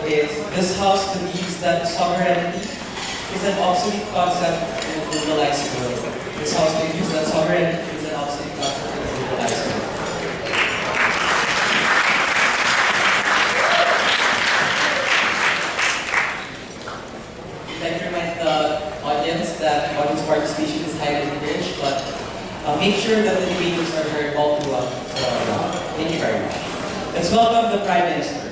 is this House believes that sovereignty is an obsolete concept in a globalized world. This House believes that sovereignty is an obsolete concept in a globalized world. We'd like to remind the audience that audience participation is highly encouraged, but make sure that the debaters are heard all throughout the round. Thank you very much. Let's welcome the Prime Minister.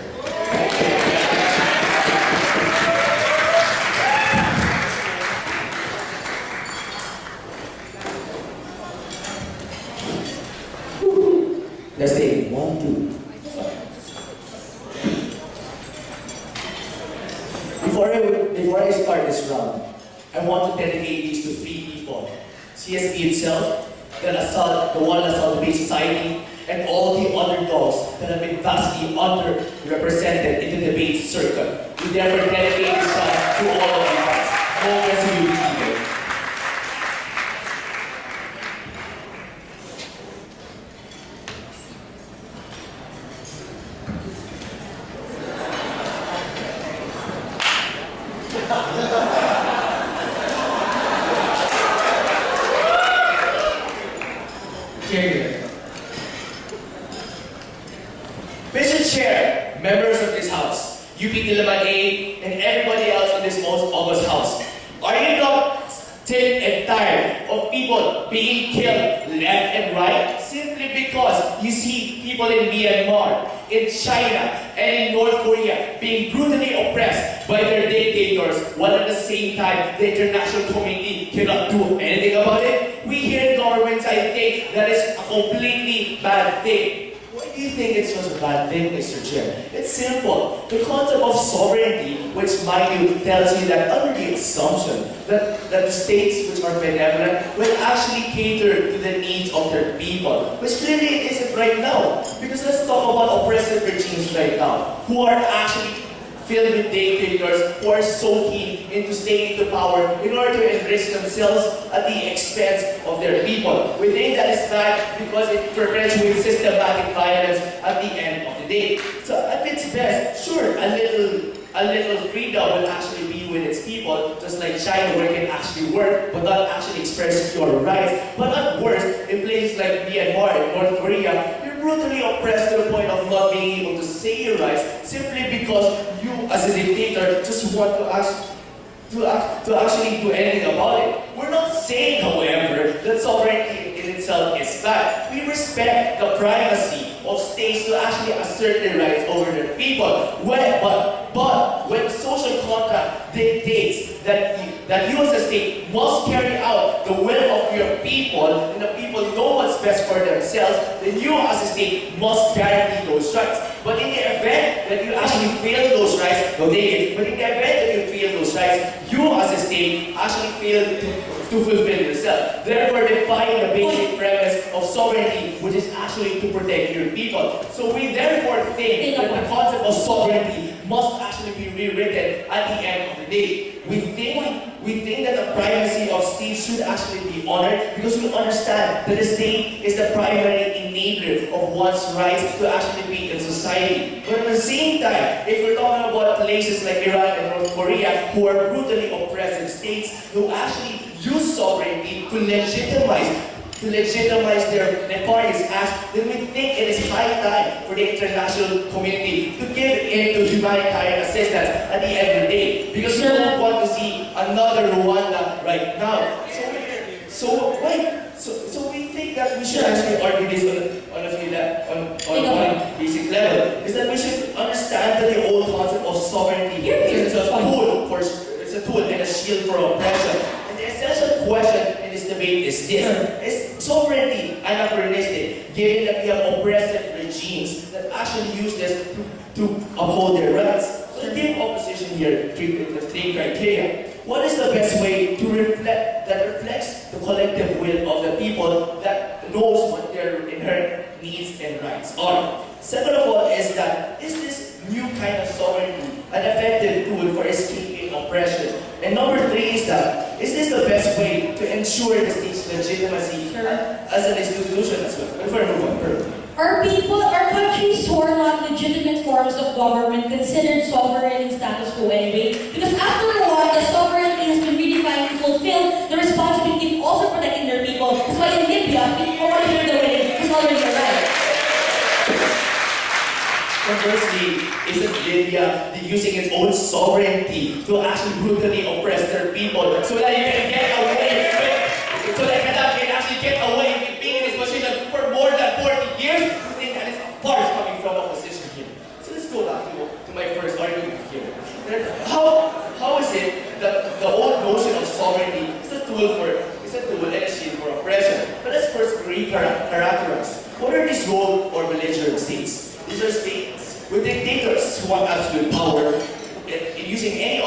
Let's take 1, 2. Before I start this round, I want to dedicate these to 3 people. CSB itself, the one assault-based society, and all the underdogs that have been vastly underrepresented in the debate circuit. We therefore dedicate this round to all of you guys. No resolute people. Mr. Chair, members of this House, UPD A, and everybody else in this most august House, are you not sick and tired of people being killed left and right simply because you see people in Myanmar, in China, and in North Korea being brutally oppressed by their dictators, while at the same time the international community cannot do anything about it? We here in government, I think that is a completely bad thing. Why do you think it's such a bad thing, Mr. Chair? It's simple. The concept of sovereignty, which mind you tells you that under the assumption that the states which are benevolent will actually cater to the needs of their people, which clearly it isn't right now. Because let's talk about oppressive regimes right now, who are actually filled with dictators who are so keen into staying to power in order to enrich themselves at the expense of their people. We think that is bad because it perpetuates systematic violence at the end of the day. So at its best, sure, a little freedom will actually be with its people, just like China, where it can actually work, but not actually express your rights. But at worst, in places like Myanmar and North Korea, you're brutally oppressed to the point of not being able to say your rights simply because you, as a dictator, just want to actually do anything about it. We're not saying, however, that sovereignty in itself is bad. We respect the privacy of states to actually assert their rights over their people. But when the social contract dictates that you as a state must carry out the will of your people, and the people know what's best for themselves, then you as a state must guarantee those rights. But in the event that you actually fail those rights, no take it. But in the event that you fail those rights, you as a state actually fail to fulfill yourself. Therefore, defying the basic premise of sovereignty, which is actually to protect your people. So we therefore think that the concept of sovereignty must actually be rewritten at the end of the day. We think that the privacy of states should actually be honored because we understand that the state is the primary enabler of one's rights to actually be in society. But at the same time, if we're talking about places like Iran and North Korea who are brutally oppressive states who actually use sovereignty to legitimize their nefarious acts, then we think it is high time for the international community to give in to humanitarian assistance at the end of the day. Because we don't want to see another Rwanda right now. So we think that we should actually argue this on one basic level. Is that we should understand that the old concept of sovereignty is a tool and a shield for oppression. And the essential question in this debate is this: is sovereignty anachronistic, given that we have oppressive regimes that actually use this to uphold their rights? So the team opposition here treated the 3 criteria. What is the best way to reflects the collective will of the people that knows what their inherent needs and rights are? Second of all is this new kind of sovereignty an effective tool for escaping oppression? And number 3 is this the best way to ensure the state's legitimacy as an institution as well? Before I move on, Our countries who are not legitimate forms of government considered sovereign in status quo anyway, because after all, the sovereignty has been redefined to fulfill the responsibility of also protecting their people. That's why in Libya, people want to hear the way is already arrived. Conversely, isn't Libya using its own sovereignty to actually brutally oppress their people so that you can get away with, so that Gaddafi can actually get away with being in this position for more than 40 years? I think that is a farce coming from opposition here. So let's go back to my first argument here. How is it that the old notion of sovereignty is a tool and a shield for oppression? But let's first re-characterize. What are these rogue or belligerent states? These are states with dictators who want absolute power in using any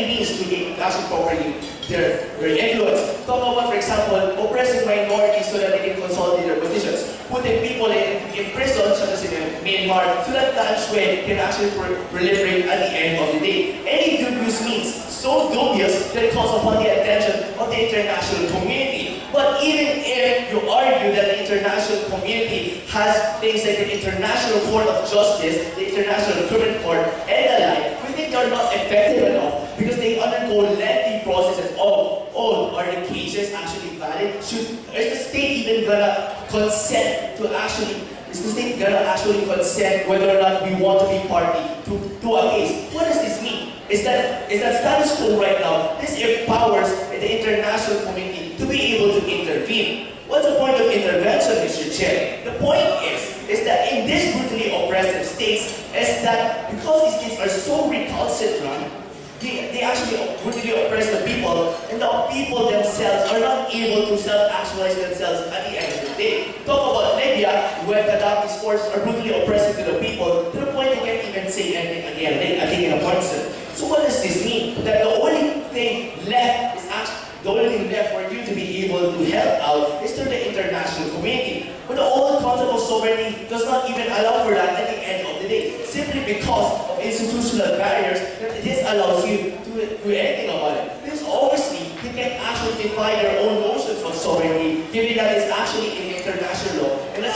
means to actually properly their influence. Talk about, for example, oppressing minorities so that they can consolidate their positions. Putting people in prison, such as in Myanmar, so that the Shui can actually proliferate at the end of the day. Any dubious means so dubious that it calls upon the attention of the international community. But even if you argue that the international community has things like the International Court of Justice, the International Criminal Court, and the like, we think they're not effective enough because they undergo lengthy processes of, are the cases actually valid? Is the state even gonna consent to actually, is the state gonna actually consent whether or not we want to be party to a case? What does this mean? Is that status quo right now, this empowers the international community to be able to intervene. What's the point of intervention, Mr. Chair? The point is that in these brutally oppressive states, is that because these states are so recalcitrant, they actually brutally oppress the people, and the people themselves are not able to self-actualize themselves at the end of the day. Talk about Libya, where Gaddafi's forces are brutally oppressive to the people, to the point they can't even say anything again. I think in a person. So what does this mean? That the only thing left for you to be able to help out is through the international community. But the old concept of sovereignty does not even allow for that at the end of the day, simply because of institutional barriers that this allows you to do anything about it. Because obviously, you can actually define your own notions of sovereignty, given that it's actually in international law. And as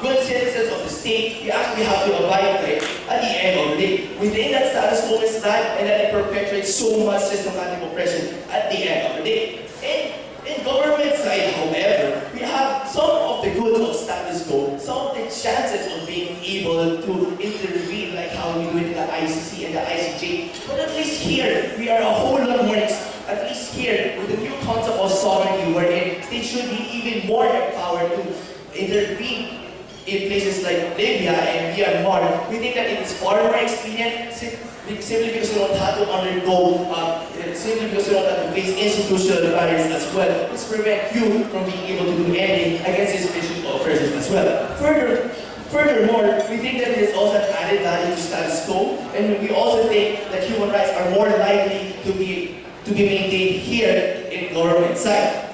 good citizens of the state, you actually have to abide by it at the end of the day. Within that status quo is that, and that it perpetuates so much systematic oppression at the end of the day. In government side, however, we have some of the goods of status quo, some of the chances of being able to intervene, like how we do it in the ICC and the ICJ. But at least here, we are a whole lot more, at least here, with the new concept of sovereignty, wherein states should be even more empowered to intervene in places like Libya and Myanmar. We think that it is far more expedient simply because we don't have to simply because we don't have to face institutional barriers as well. This prevent you from being able to do anything against these institutional oppressions as well. Furthermore, we think that it is also an added value to status quo, and we also think that human rights are more likely to be maintained here in government side.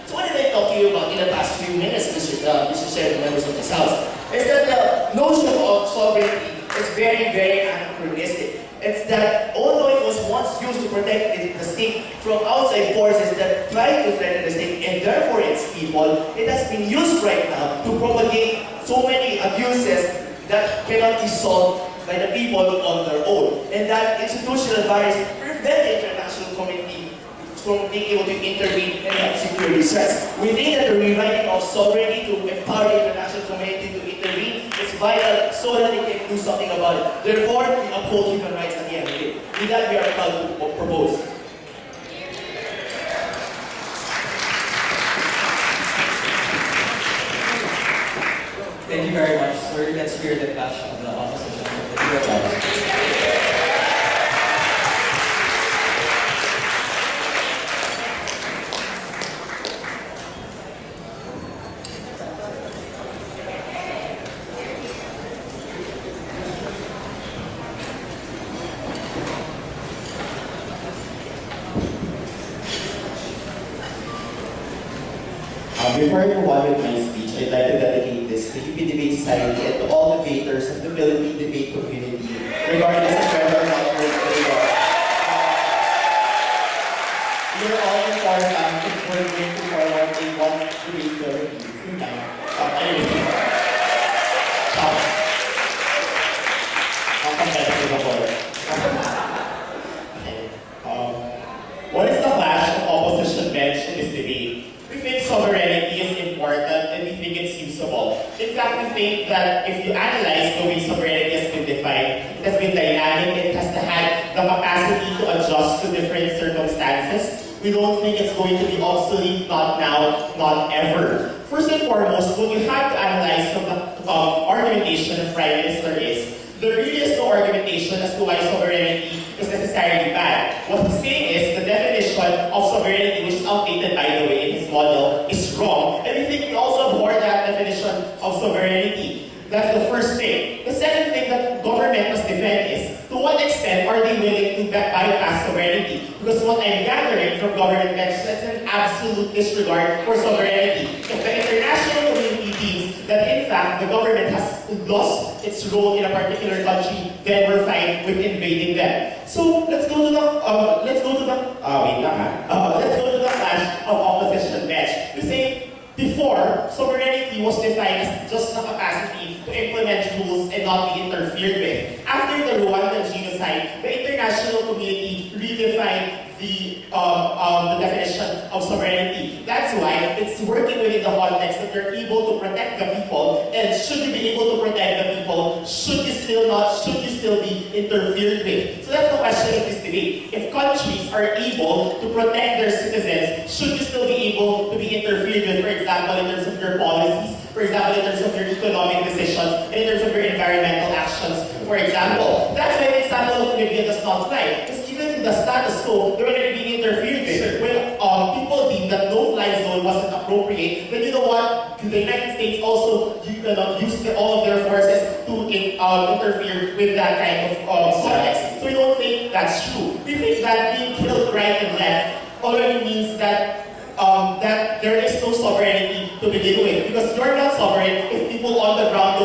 So what did I talk to you about in the past few minutes, Mr. Chair and members of this House? Is that the notion of sovereignty is very, very anachronistic. It's that although it was once used to protect the state from outside forces that try to threaten the state and therefore its people, it has been used right now to propagate so many abuses that cannot be solved by the people on their own. And that institutional barriers prevent the international community from being able to intervene and help secure these threats. We think that the rewriting of sovereignty to empower the international community to intervene is vital so that they can do something about it. Therefore, we uphold human rights at the end of the day. With that, we are proud to propose. Thank you very much, sir. Let's hear the clash of the opposition. Before I move on with my speech, I'd like to dedicate this to UP Debate Society and to all debaters of the Philippine debate community, regardless of whether or not you're they are. You're all important to working to forward a one debate Philippines. Anyway. think that if you analyze the way sovereignty has been defined, it has been dynamic, it has had the capacity to adjust to different circumstances. We don't think it's going to be obsolete, not now, not ever. First and foremost, what you have to analyze from the argumentation of Prime Minister is, there really is no argumentation as to why sovereignty is necessarily bad. What he's saying is the definition of sovereignty, which is outdated by the way in his model, is wrong. And we think we also abhor that definition of sovereignty. That's the first thing. The second thing that government must defend is, to what extent are they willing to bypass sovereignty? Because what I'm gathering from government is an absolute disregard for sovereignty. If the international community deems that in fact the government has lost its role in a particular country, then we're fine with invading them. So let's go to the clash of opposition bench. We say, before, sovereignty was defined as just the capacity to implement rules and not be interfered with. After the Rwandan genocide, the international community redefined the definition of sovereignty. That's why it's working within the context that you're able to protect the people, and should you be able to protect the people, should you still be interfered with? So that's the question of this debate. If countries are able to protect their citizens, should you still be able to be interfered with, for example, in terms of your policies, for example, in terms of your economic decisions, and in terms of your environmental actions, for example? That's why the example of Libya does not fly. Because even in the status quo, they're already being interfered with. When people deem that no-fly zone wasn't appropriate, then you know what? The United States also used all of their forces to interfere with that kind of context. So we don't think that's true. We think that being killed right and left already means that that there is no sovereignty to begin with, because you're not sovereign if people on the ground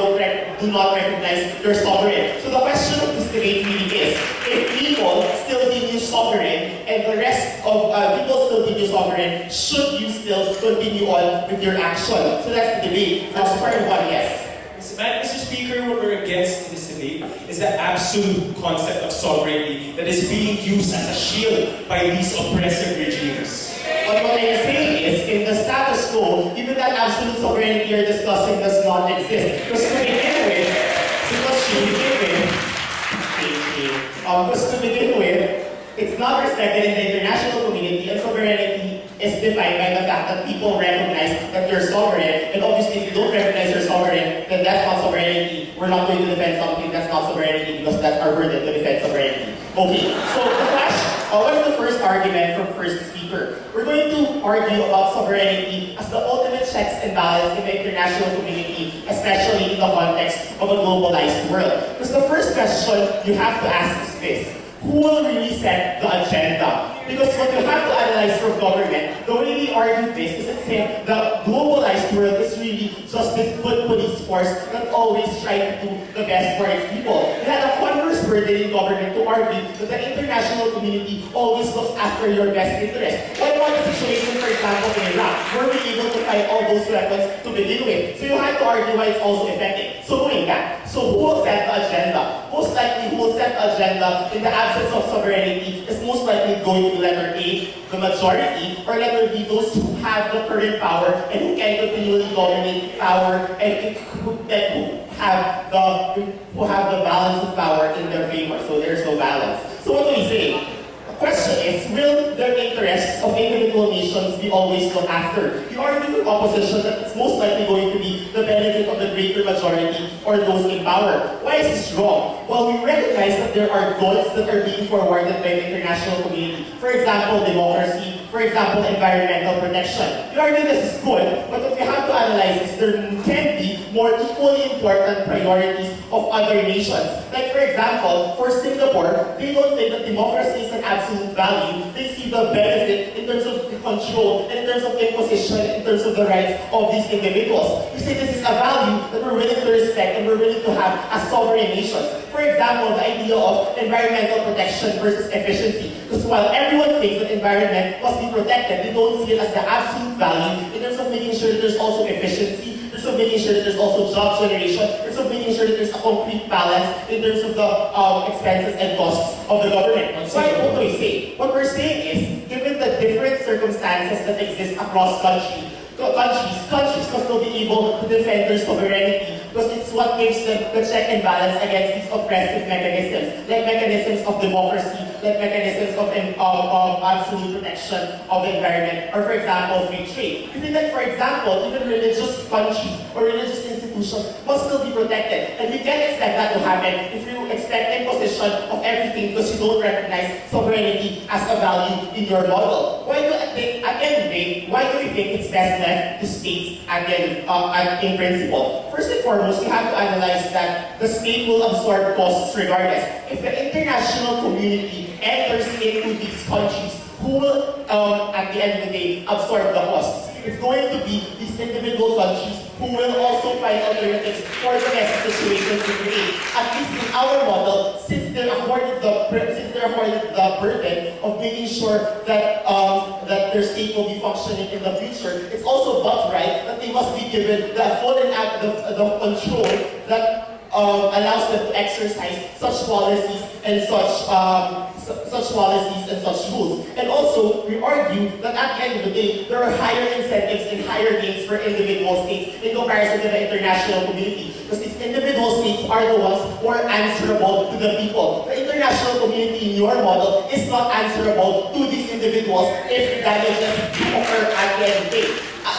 do not recognize you're sovereign. So the question of this debate really is, if people still deem you sovereign and the rest of people still deem you sovereign, should you still continue on with your action? So that's the debate. That's part one, yes. Mr. Speaker, what we're against in this debate is the absolute concept of sovereignty that is being used as a shield by these oppressive regimes. But what I'm saying is, in the status quo, even that absolute sovereignty you're discussing does not exist. Because to begin with, it's not respected in the international community, and sovereignty is defined by the fact that people recognize that you're sovereign. And obviously, if you don't recognize you're sovereign, then that's not sovereignty. We're not going to defend something that's not sovereignty because that's our burden to defend sovereignty. Okay, so the question, what is the first argument from first speaker? We're going to argue about sovereignty as the ultimate checks and balance in the international community, especially in the context of a globalized world. Because the first question you have to ask is this: who will really set the agenda? Because what you have to analyze from government, the way we argue this is that the globalized world is really just this good police force that always tries to do the best for its people. We had a converse burden in government to argue that the international community always looks after your best interest. What about the situation, for example, in Iraq? Were we able to find all those weapons to begin with? So you have to argue why it's also effective. So going back, so who will set the agenda? Most likely who will set the agenda in the absence of sovereignty is most likely going to be letter A, the majority, or letter B, those who have the current power and who can continually dominate power and who have the balance of power in their favor. So there's no balance. So what do we say? The question is, will the interests of individual nations be always looked after? You argue with opposition that it's most likely going to be the benefit of the greater majority or those in power. Why is this wrong? Well, we recognize that there are goals that are being forwarded by the international community. For example, democracy. For example, environmental protection. You argue this is good, but what we have to analyze is there can be more equally important priorities of other nations. Like for example, for Singapore, they don't think that democracy is an absolute value. They see the benefit in terms of the control, in terms of imposition, in terms of the rights of these individuals. We say this is a value that we're willing to respect and we're willing to have as sovereign nations. For example, the idea of environmental protection versus efficiency. Because while everyone thinks that environment must be protected, they don't see it as the absolute value in terms of making sure that there's also efficiency, in terms of making sure that there's also job generation, in terms of making sure that there's a complete balance in terms of the expenses and costs of the government. So what do we say? What we're saying is, given the different circumstances that exist across countries, countries must still be able to defend their sovereignty because it's what gives them the check and balance against these oppressive mechanisms, like mechanisms of democracy, like mechanisms of absolute protection of the environment, or for example, free trade. You think that, for example, even religious countries or religious institutions must still be protected, and we can't expect that to happen if you expect imposition of everything because you don't recognize sovereignty as a value in your model. Why do at the end of the day, why do we think it's best left to states at the end in principle? First and foremost, we have to analyze that the state will absorb costs regardless. If the international community enters into these countries, who will, at the end of the day, absorb the costs? It's going to be these individual countries who will also find alternatives for the messy situations we create. At least in our model, since they're afforded the burden of making sure that that their state will be functioning in the future, it's also but right that they must be given the full and the control that allows them to exercise such policies and such policies and such rules. And also, we argue that at the end of the day, there are higher incentives and higher gains for individual states in comparison to the international community. Because these individual states are the ones who are answerable to the people. The international community in your model is not answerable to these individuals if damages occur at the end of the day.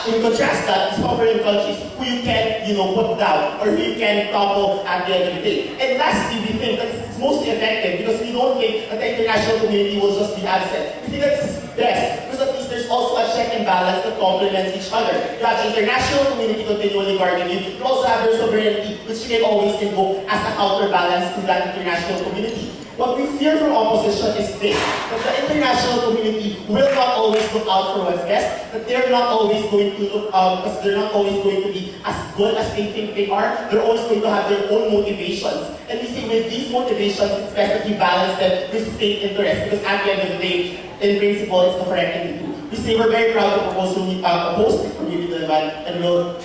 In contrast that, sovereign countries who you can, put down or who you can topple at the end of the day. And lastly, we think that it's mostly effective because we don't think that the international community will just be absent. We think that it's best because at least there's also a check and balance that complements each other. You have the international community continually guarding you. You also have your sovereignty, which you can always invoke as a counterbalance to that international community. What we fear from opposition is this, that the international community will not always look out for what's best, that they're not always going to look because they're not always going to be as good as they think they are. They're always going to have their own motivations. And we say with these motivations, it's best that we balance them with state interest because at the end of the day, in principle, it's the correct thing to do. We say we're very proud to oppose it from UPD A, and we'll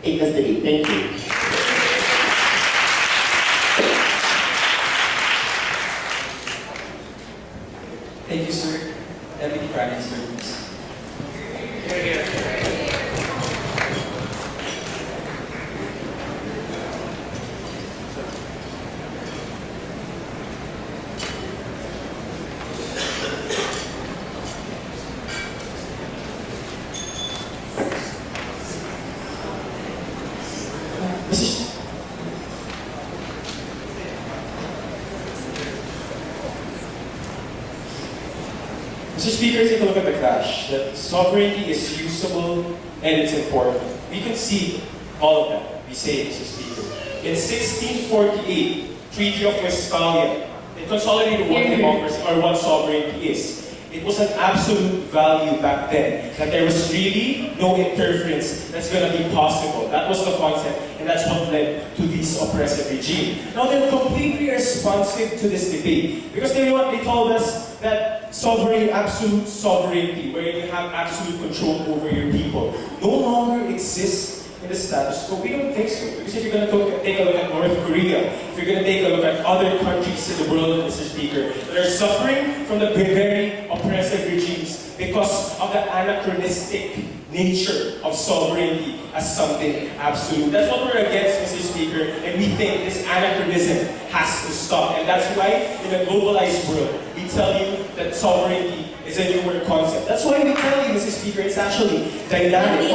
take this debate. Thank you. Thank you, sir. Deputy Prime Minister, please. Mr. Speaker, take a look at the clash. That sovereignty is usable and it's important. We can see all of that. We say it, Mr. Speaker. In 1648, Treaty of Westphalia, it consolidated what democracy or what sovereignty is. It was an absolute value back then, that there was really no interference that's going to be possible. That was the concept, and that's what led to this oppressive regime. Now they're completely responsive to this debate, because they told us that absolute sovereignty, where you have absolute control over your people, no longer exists in the status quo. We don't think so. Because if you're going to take a look at North Korea, if you're going to take a look at other countries in the world, Mr. Speaker, that are suffering from the very oppressive regimes because of the anachronistic nature of sovereignty as something absolute. That's what we're against, Mr. Speaker, and we think this anachronism has to stop. And that's why, in a globalized world, we tell you that sovereignty is a newer concept. That's why we tell you, Mr. Speaker, it's actually dynamic.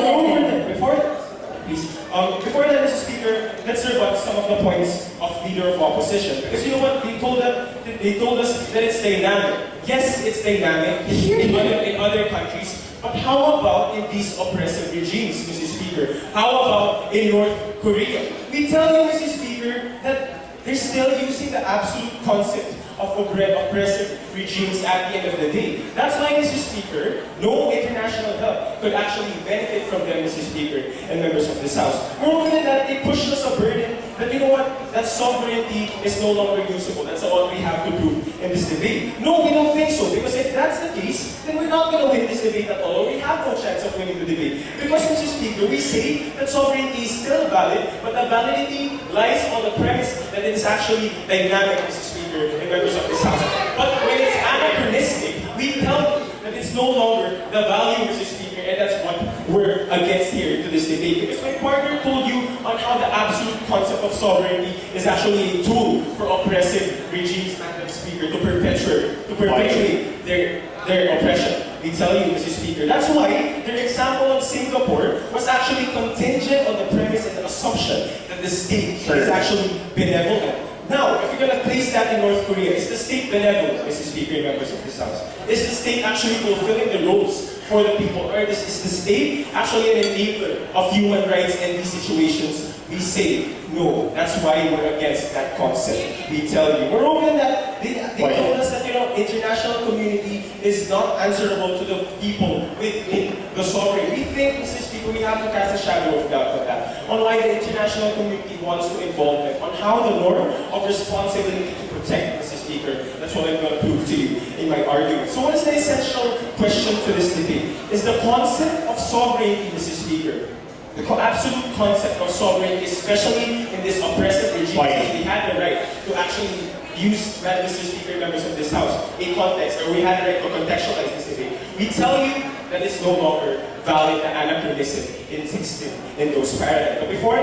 Before that, Mr. Speaker, let's rebut some of the points of Leader of Opposition. Because you know what? They told us that it's dynamic. Yes, it's dynamic in other countries. But how about in these oppressive regimes, Mr. Speaker? How about in North Korea? We tell you, Mr. Speaker, that they're still using the absolute concept of oppressive regimes at the end of the day. That's why, Mr. Speaker, no international help could actually benefit from them, Mr. Speaker, and members of this House. Moreover than that, they pushed us a burden that, you know what, that sovereignty is no longer usable. That's what we have to prove in this debate. No, we don't think so, because if that's the case, then we're not going to win this debate at all, or we have no chance of winning the debate. Because, Mr. Speaker, we say that sovereignty is still valid, but the validity lies on the premise that it is actually dynamic, Mr. Speaker, and members of this House. But when it's anachronistic, we tell you that it's no longer the value, Mr. Speaker, and that's what we're against here to this debate. Because my partner told you on how the absolute concept of sovereignty is actually a tool for oppressive regimes, Madam Speaker, to perpetuate their oppression. We tell you, Mr. Speaker. That's why their example of Singapore was actually contingent on the premise and the assumption that the state is actually benevolent. Now, if you're going to place that in North Korea, is the state benevolent, Mr. Speaker, members of this House? Is the state actually fulfilling the roles for the people? Or is the state actually an enabler of human rights in these situations? We say no. That's why we're against that concept. We tell you. Moreover than that, they told us that, international community is not answerable to the people within the sovereign. We think, Mr. Speaker, we have to cast a shadow of doubt on that. On why the international community wants to involve them. On how the norm of responsibility to protect, Mr. Speaker. That's what I'm going to prove to you in my argument. So what is the essential question to this debate? Is the concept of sovereignty, Mr. Speaker, the absolute concept of sovereignty, especially in this oppressive regime, we had the right to actually use, Mr. Speaker, members of this House, a context, or we had the right to contextualize this debate. We tell you that it's no longer valid, the anachronism existed in those paradigms. But before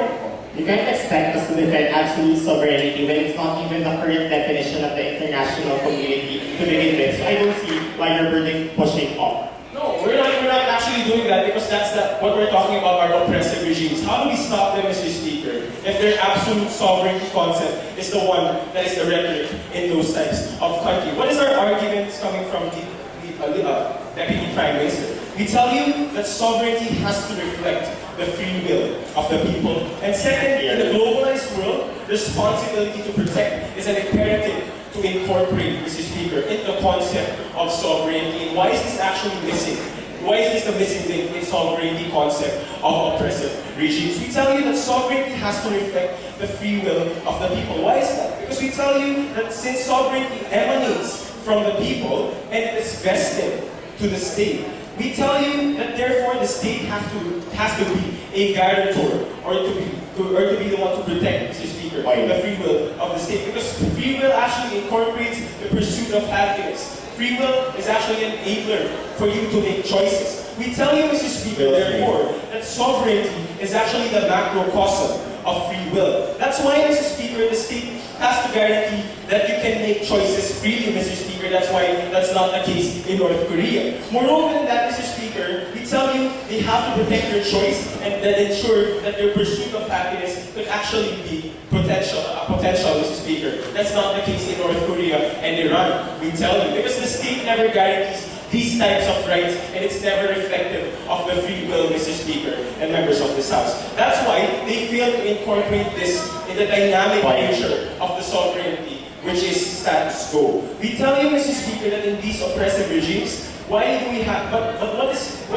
you can't expect us to defend absolute sovereignty when it's not even the current definition of the international community to begin with. So I don't see why you're pushing off. No, we're not actually doing that because that's what we're talking about are oppressive regimes. How do we stop them, Mr. Speaker, if their absolute sovereignty concept is the one that is the rhetoric in those types of country? What is our arguments coming from the Deputy Prime Minister? We tell you that sovereignty has to reflect the free will of the people. And second, in the globalized world, responsibility to protect is an imperative to incorporate, Mr. Speaker, in the concept of sovereignty. And why is this actually missing? Why is this the missing link in sovereignty concept of oppressive regimes? We tell you that sovereignty has to reflect the free will of the people. Why is that? Because we tell you that since sovereignty emanates from the people and it is vested to the state, we tell you that therefore the state has to be a guarantor or to be the one to protect, Mr. Speaker, the free will of the state. Because free will actually incorporates the pursuit of happiness. Free will is actually an enabler for you to make choices. We tell you, Mr. Speaker, therefore, that sovereignty is actually the macrocosm of free will. That's why, Mr. Speaker, the state has to guarantee that you can make choices freely, Mr. Speaker. That's why that's not the case in North Korea. Moreover than that, Mr. Speaker, we tell you they have to protect their choice and then ensure that their pursuit of happiness could actually be potential, Mr. Speaker. That's not the case in North Korea and Iran, we tell you. Because the state never guarantees these types of rights, and it's never reflective of the free will, Mr. Speaker, and members of this House. That's why they fail to incorporate this in the dynamic nature of the sovereignty, which is status quo. We tell you, Mr. Speaker, that in these oppressive regimes, why do we have, but what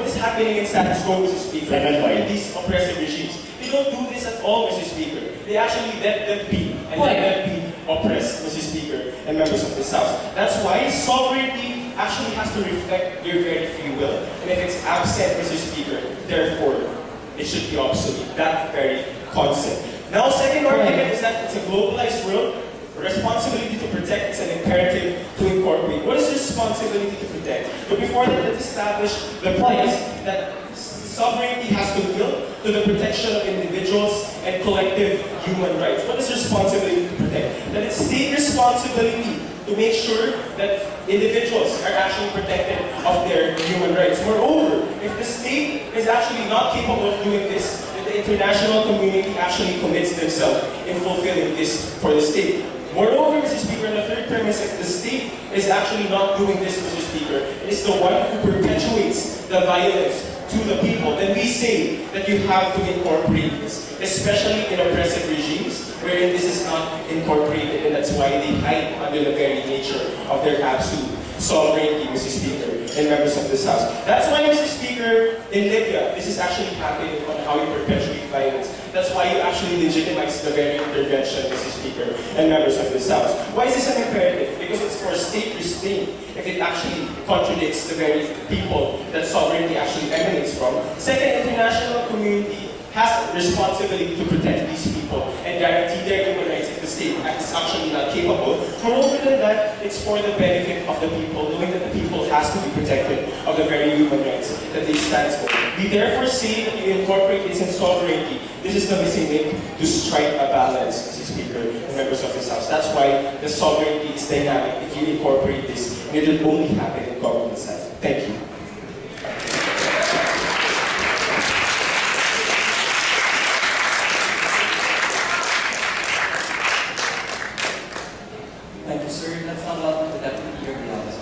is happening in status quo, Mr. Speaker, in these oppressive regimes? They don't do this at all, Mr. Speaker. They actually let them be, and let them be oppressed, Mr. Speaker, and members of this House. That's why sovereignty actually has to reflect their very free will. And if it's absent, Mr. Speaker, therefore, it should be obsolete. That very concept. Now, second argument is that it's a globalized world. Responsibility to protect is an imperative to incorporate. What is responsibility to protect? But before that, let's establish the premise that sovereignty has to build to the protection of individuals and collective human rights. What is responsibility to protect? That it's state responsibility to make sure that individuals are actually protected of their human rights. Moreover, if the state is actually not capable of doing this, then the international community actually commits themselves in fulfilling this for the state. Moreover, Mr. Speaker, the third premise, if the state is actually not doing this, Mr. Speaker, it is the one who perpetuates the violence to the people, then we say that you have to incorporate this, especially in oppressive regimes, wherein this is not incorporated, and that's why they hide under the very nature of their absolute sovereignty, Mr. Speaker, and members of this House. That's why, Mr. Speaker, in Libya, this is actually happening on how you perpetuate violence. That's why you actually legitimize the very intervention, Mr. Speaker, and members of this House. Why is this an imperative? Because it's for state restraint if it actually contradicts the very people that sovereignty actually emanates from. Second, international community has a responsibility to protect these people and guarantee their human rights if the state is actually not capable. Moreover than that, it's for the benefit of the people, knowing that the people has to be protected of the very human rights that they stand for. We therefore say that you incorporate this in sovereignty. This is the missing link to strike a balance, Mr. Speaker and members of this House. That's why the sovereignty is dynamic if you incorporate this, and it will only happen in government side. Thank you. Thank you, sir. Let's now welcome the Deputy of the Office.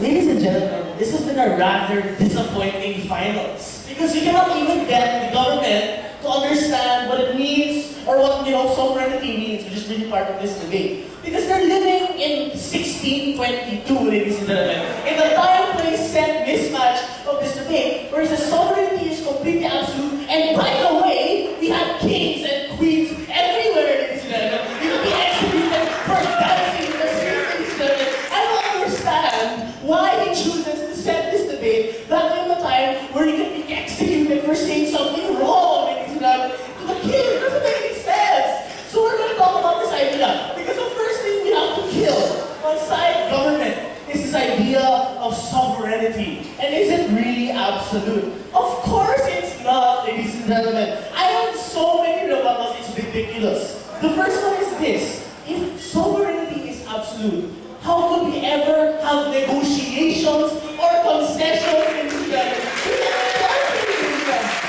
Ladies and gentlemen, this has been a rather disappointing finals because you cannot even get the government to understand what it means or what sovereignty means, which is really part of this debate. Because they're living in 1622, ladies and gentlemen, in the time, place, set mismatch of this debate, whereas the sovereignty is completely absolute. And by the way, we have kings and queens everywhere, ladies and gentlemen. You can be executed for dancing in the street, ladies and gentlemen. I don't understand why he chooses to set this debate back in the time where you can be executed for saying something wrong, ladies and gentlemen, to the king. It doesn't make any sense. So we're going to talk about this idea because the first thing we have to kill on side government is this idea of sovereignty. And is it really absolute? Of course it's not, ladies and gentlemen. I have so many rebuttals, it's ridiculous. The first one is this: if sovereignty is absolute, how could we ever have negotiations or concessions in together?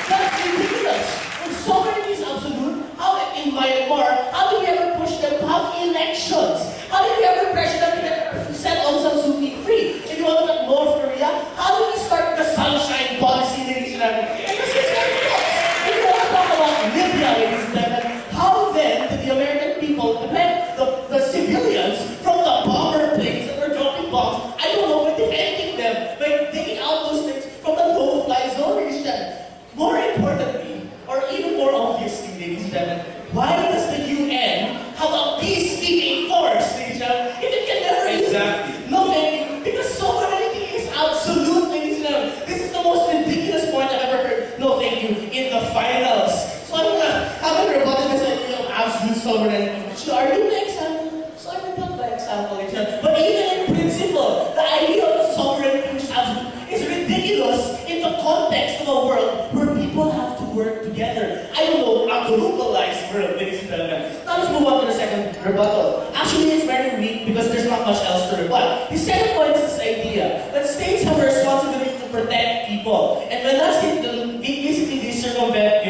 That's ridiculous. If sovereignty is absolute, how in Myanmar, how do we ever push them to have elections? How do we ever pressure them to set Aung San Suu Kyi free? If you want to look at North Korea, how do we start the sunshine policy, ladies and gentlemen? Because it's very close. If you want to talk about Libya, ladies and gentlemen, how then did the American people defend the civilians from the bomber planes that were dropping bombs? I don't know, but defending them by taking out those things from the no-fly zone, ladies and gentlemen. More importantly, or even more obviously, ladies and gentlemen, why does the UN have a peacekeeping force, ladies and gentlemen, if it can never Exactly. No, thank you. Because sovereignty is absolute, ladies and gentlemen. This is the most ridiculous point I've ever heard. No, thank you. In the finals. So I'm gonna have a rebuttal this idea of absolute sovereignty. Which you argue by example. So I rebut by example, ladies and gentlemen. But even in principle, the idea of sovereignty, which is absolute, is ridiculous in the context of a world where people have to work together. I don't know, a globalized world, ladies and gentlemen. Now let's move on to the second rebuttal. Actually, it's very weak because there's not much else to rebut. The second point is this idea that states have a responsibility to protect people. And when that's it, basically they circumvent,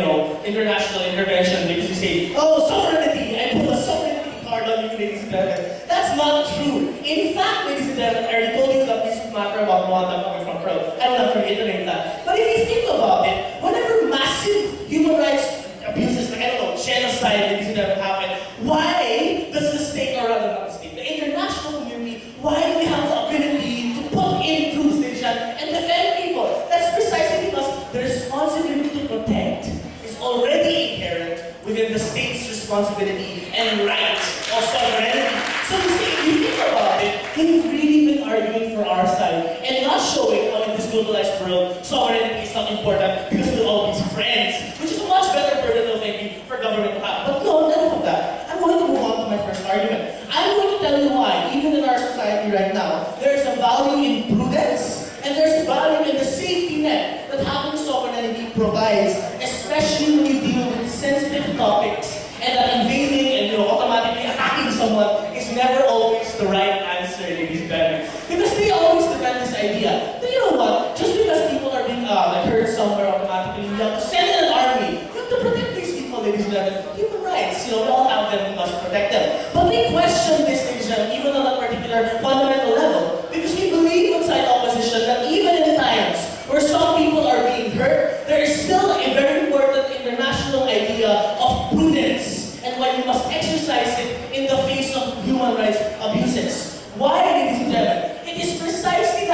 international intervention because they say, oh, sovereignty, I put a sovereignty card on you, ladies and gentlemen. That's not true. In fact, ladies and gentlemen, I already told you that this matter about Rwanda coming from Pearl. I don't have to reiterate that. But if you think about it, whenever massive human rights abuses, like, I don't know, genocide, ladies and gentlemen, happen, why does the state, or rather not the state, the international community, why do we have the ability to put in troops, ladies and gentlemen, and defend people? That's precisely because the responsibility to protect is already inherent within the state's responsibility and rights of sovereignty. So you see, if you think about it, they've really been arguing for our side and not showing how in this globalized world, sovereignty is not important because we'll all be friends, which is a much better burden of thinking for government to have. But no, none of that. I'm going to move on to my first argument. I'm going to tell you why, even in our society right now, there's a value in prudence and there's value in the safety net that having sovereignty provides, especially when you deal with sensitive topics and that invading and automatically attacking someone is never always the right answer, ladies and gentlemen. Because they always defend this idea. But you know what? Just because people are being hurt somewhere automatically, you have to send in an army. You have to protect these people, ladies and gentlemen. Human rights, we all have them, we must protect them. But we question this, ladies and gentlemen, even on a particular fundamental level. Because we believe inside opposition that even in times where some people are being hurt, there is still a very important international idea of prudence and why we must exercise it in the face of human rights abuses. Why, ladies and gentlemen? It is precisely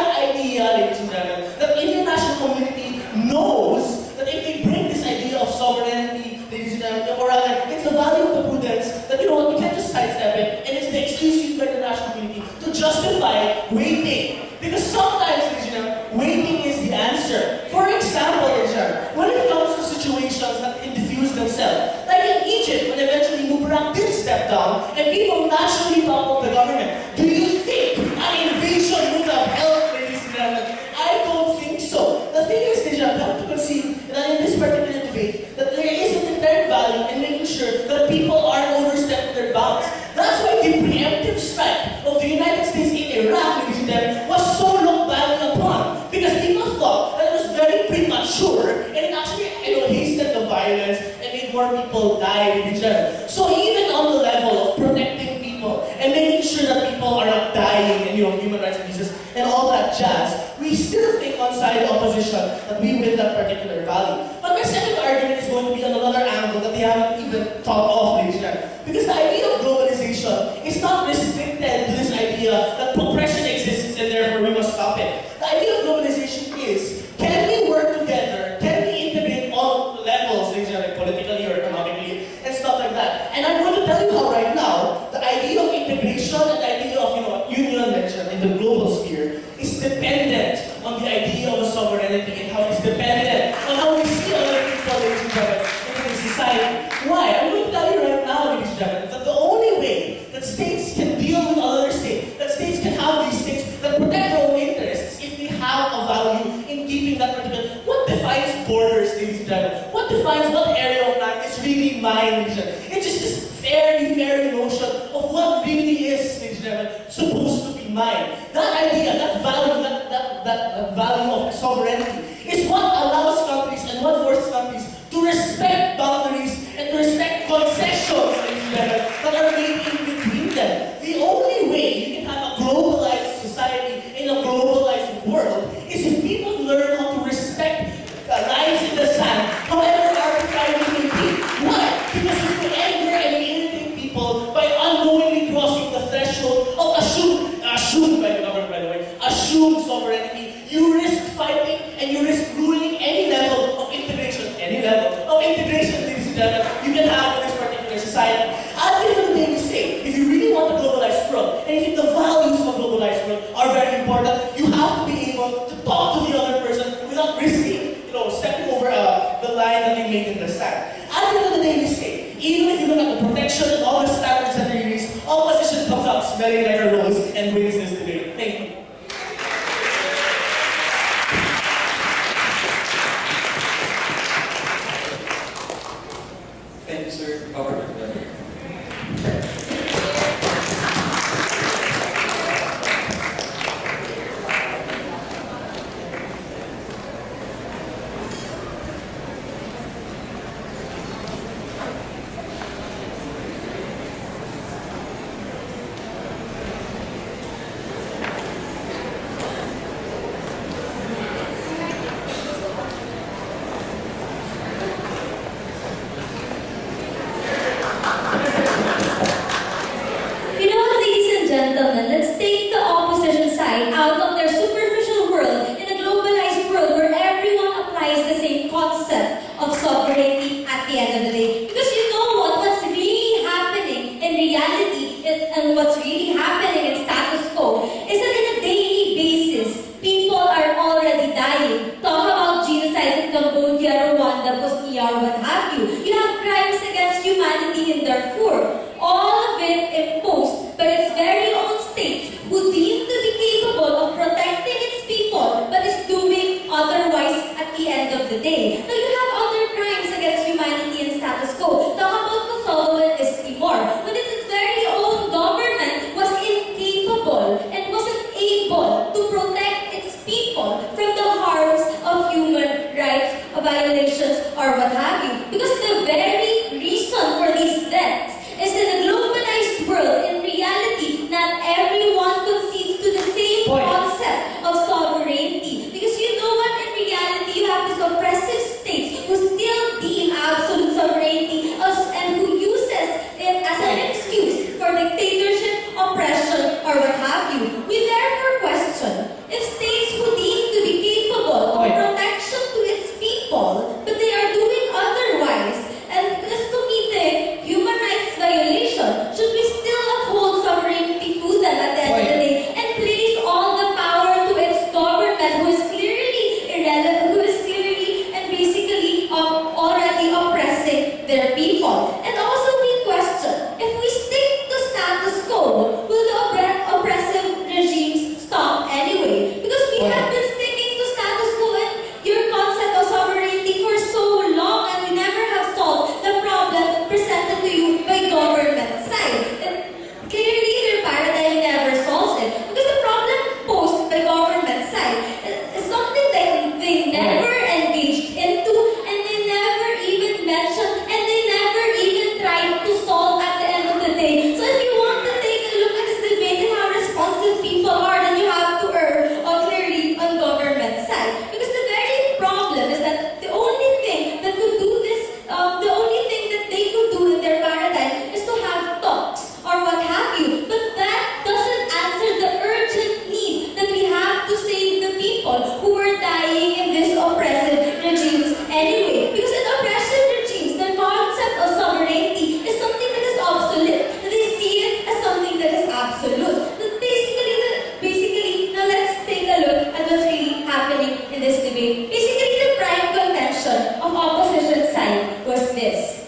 waiting. Because sometimes, ladies and gentlemen, waiting is the answer. For example, ladies and gentlemen, when it comes to situations that diffuse themselves, like in Egypt, when eventually Mubarak did step down and people naturally toppled the government, do you think an invasion would have helped, ladies and gentlemen? I don't think so. The thing is, ladies and gentlemen, you have to concede that in this particular debate, that there is an inherent value in making sure that people aren't overstepping their bounds. That's why the preemptive strike of the United States in Iraq, ladies and gentlemen, was so looked back upon. Because people thought that it was very premature and it actually hastened the violence and made more people die, ladies and gentlemen. So even on the level of protecting people and making sure that people are not dying and human rights abuses and all that jazz, we still think on side opposition that we win that particular value. But my second argument is going to be on another angle that they haven't even thought of, ladies and gentlemen. Because the idea of globalization is not restricted to this idea that oppression exists and therefore we must stop it. The idea of globalization is, can we work together? Can we integrate all levels, ladies and gentlemen, politically or economically and stuff like that? And I'm going to tell you how right now, the idea of integration and the idea of union in the global sphere is dependent on the idea of a sovereignty and how it's dependent on how we see other people, ladies and gentlemen, in society. Why? I'm going to tell you right now, ladies and gentlemen, that the only way that states can deal with other states, that states can have these things that protect their own interests, if we have a value in keeping that particular. What defines borders, ladies and gentlemen? What defines what area of land is really mine, ladies and gentlemen? It's just this very notion of what really is, ladies and gentlemen, supposed to be mine. That idea, that value of sovereignty is what allows countries and what forces countries to respect boundaries and to respect concessions, ladies and gentlemen, that are made in between them. The only way you can have a globalized society in a globalized world is if people learn how to respect lines in the sand, however arbitrary they may be. Why? Because if you anger and irritate people by unknowingly crossing the threshold of assumed by the government, by the way, assumed sovereignty, you risk fighting and you risk ruining any level of integration, ladies and gentlemen, you can have in this particular society. At the end of the day, we say, if you really want a globalized world, and if the values of a globalized world are very important, you have to be able to talk to the other person without risking, stepping over the line that they made in the sand. At the end of the day, we say, even if you look at the protection and all the standards that they release, opposition comes up smelling like a rose and wins this debate. Thank you. Thank you, sir. Government. Gentlemen, let's take the opposition side out of their superficial world in a globalized world where everyone applies the same concept of sovereignty at the end of the day. Because you know what's really happening in reality and what's really happening in status quo is that in a daily basis, people are already dying. Talk about genocides in Cambodia, Rwanda, Bosnia, or what have you. You have crimes against humanity in Darfur. All of it imposed by its very own states who deem to be capable of protecting its people but is doing otherwise at the end of the day. Now you have other crimes against humanity and status quo. Talk about Kosovo and East Timor. When its very own government was incapable and wasn't able to protect its people from the harms of human rights violations or what have you. Because the very reason for these deaths is in a globalized world, in reality, not everyone concedes to the same concept of sovereignty. Because you know what, in reality, you have these oppressive states who still deem absolute sovereignty and who uses it as an excuse for dictatorship, oppression, or what have you. We therefore question if states who deem to be capable of protection to its people, but they are doing otherwise, and in this debate, basically the prime contention of opposition side was this.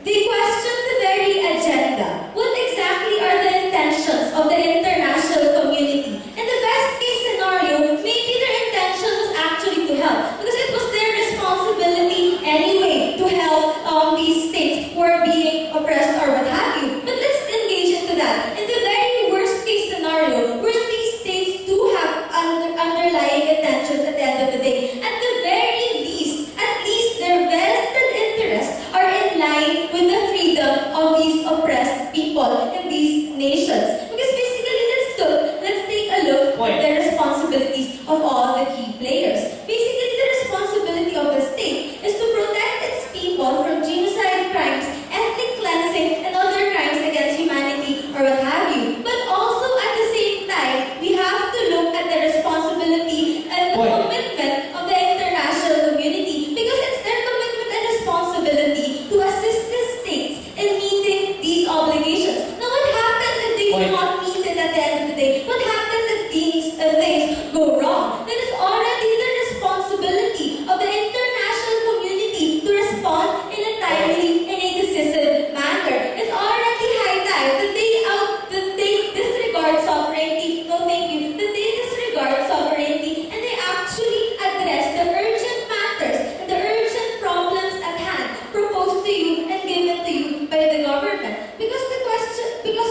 They questioned the very agenda. What exactly are the intentions of the international community? And the best case scenario, maybe their intention was actually to help, because it was their responsibility anyway to help these states who are being oppressed or what have you. But let's engage into that. In the very worst case scenario, where these states do have underlying intentions at the end of the day, at the very least, at least their vested interests are in line with the freedom of these oppressed people in these nations. Because basically, let's take a look at the responsibilities of all the key players. Basically, the responsibility of the state is to protect its people from genocide crimes, ethnic cleansing, and other crimes against humanity or what have you. But also at the same time, we have to look at the responsibility and the commitment of the international community, because it's their commitment and responsibility to assist the states in meeting these obligations. Now, what happens if they do not meet it at the end of the day? What happens if things go wrong? Then it's already the responsibility of the international community to respond in a timely and a decisive manner. It's already high time that they disregard sovereignty. No, thank you. That they disregard sovereignty and they actually address the urgent matters and the urgent problems at hand proposed to you and given to you by the government. Because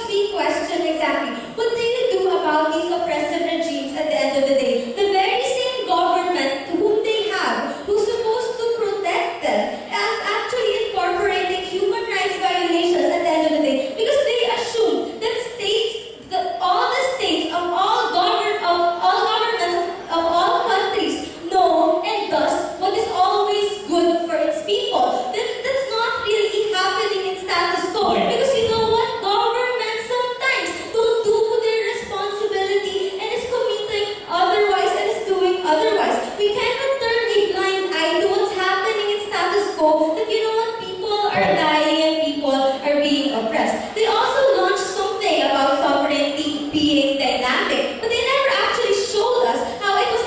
we question exactly, what do you do about these oppressive regimes at the end of the day? The very same government whom they have, who's supposed to protect them, is actually incorporating human rights violations at the end of the day, because they assume that all the states of all governments of all countries know and does what is always good for its people. That's not really happening in status quo, because you know what? Governments sometimes don't do their responsibility and is committing otherwise and is doing otherwise. We cannot turn a blind eye to what's happening in status quo, that you know what? People are dying and people are being oppressed. They also launched something about sovereignty being dynamic, but they never actually showed us how it was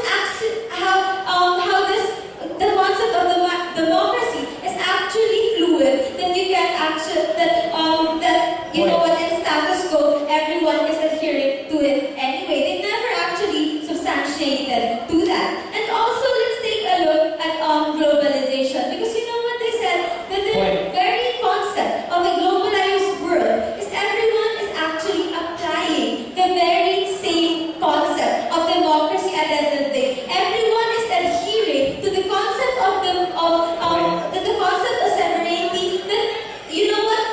the concept of democracy is actually fluid, that you can actually that you know what, in status quo everyone is adhering to it anyway. They never actually substantiated to that. And also, let's take a look at globalization, because you know what they said, that the very concept of a globalized world is everyone is actually applying the very same concept of democracy at the end of the day. Everyone is adhering to the concept of the concept of sovereignty, that you know what,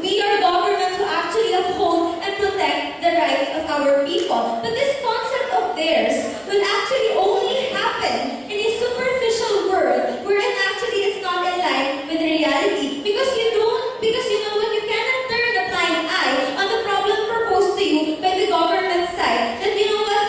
we are governments who actually uphold and protect the rights of our people. But this concept of theirs will actually only happen in a superficial world wherein actually it's not in line with reality. Because you know what, you cannot turn a blind eye on the problem proposed to you by the government side. That you know what,